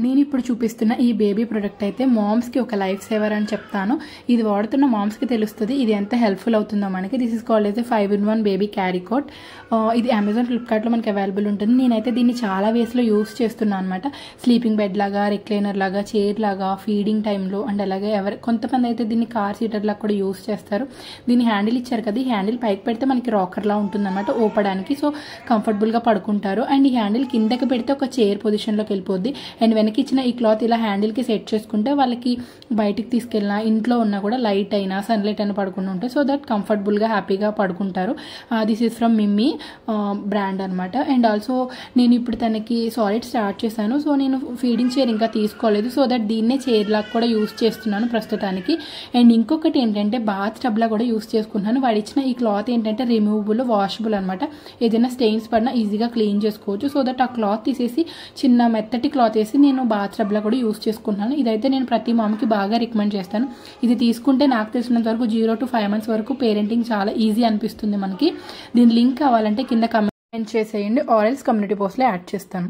నేను ఇప్పుడు చూపిస్తున్న ఈ బేబీ ప్రొడక్ట్ అయితే మామ్స్కి ఒక లైఫ్ సేవర్ అని చెప్తాను. ఇది వాడుతున్న మామ్స్కి తెలుస్తుంది ఇది ఎంత హెల్ప్ఫుల్ అవుతుందో మనకి. This is called as 5-in-1 baby carry coat. ఇది అమెజాన్, ఫ్లిప్కార్ట్లో మనకి అవైలబుల్ ఉంటుంది. నేనైతే దీన్ని చాలా వేస్లో యూస్ చేస్తున్నాను అనమాట. స్లీపింగ్ బెడ్ లాగా, రిక్లైనర్ లాగా, చైర్ లాగా, ఫీడింగ్ టైంలో అండ్ అలాగే కొంతమంది అయితే దీన్ని కార్ సీటర్ లాగా కూడా యూస్ చేస్తారు. దీన్ని హ్యాండిల్ ఇచ్చారు కదా, ఈ హ్యాండిల్ పైకి పెడితే మనకి రాకర్లా ఉంటుంది అనమాట ఓపడానికి. సో కంఫర్టబుల్గా పడుకుంటారు. అండ్ ఈ హ్యాండిల్ కిందకి పెడితే ఒక చైర్ పొజిషన్లోకి వెళ్ళిపోద్ది. అండ్ వెనక్కి ఇచ్చిన ఈ క్లాత్ ఇలా హ్యాండిల్కి సెట్ చేసుకుంటే వాళ్ళకి బయటికి తీసుకెళ్ళినా ఇంట్లో ఉన్నా కూడా లైట్ అయినా సన్లైట్ అయినా పడుకుంటూ ఉంటాయి. సో దట్ కంఫర్టబుల్గా హ్యాపీగా పడుకుంటారు. This is from meme brand అనమాట. అండ్ ఆల్సో నేను ఇప్పుడు తనకి సాలిడ్ స్టార్ట్ చేశాను. సో నేను ఫీడింగ్ చైర్ ఇంకా తీసుకోలేదు. సో దట్ దీన్నే చైర్ లాగా కూడా యూస్ చేస్తున్నాను ప్రస్తుతానికి. అండ్ ఇంకొకటి ఏంటంటే బాత్ టబ్లా కూడా యూస్ చేసుకుంటున్నాను. వాడు ఇచ్చిన ఈ క్లాత్ ఏంటంటే రిమూవబుల్, వాషబుల్ అనమాట. ఏదైనా స్టెయిన్స్ పడినా ఈజీగా క్లీన్ చేసుకోవచ్చు. సో దట్ ఆ క్లాత్ తీసేసి చిన్న మెత్తటి క్లాత్ వేసి నేను బాత్ టబ్లా కూడా యూస్ చేసుకుంటున్నాను. ఇదైతే నేను ప్రతి మామ్కి బాగా రికమెండ్ చేస్తాను. ఇది తీసుకుంటే నాకు తెలిసినంత వరకు 0 to 5 months వరకు పేరెంటింగ్ చాలా ఈజీ అనిపిస్తుంది మనకి. దీని లింక్ కావాలంటే కింద కమెంట్ చేసేయండి, ఆర్ఎల్స్ కమ్యూనిటీ పోస్ట్లో యాడ్ చేస్తాను.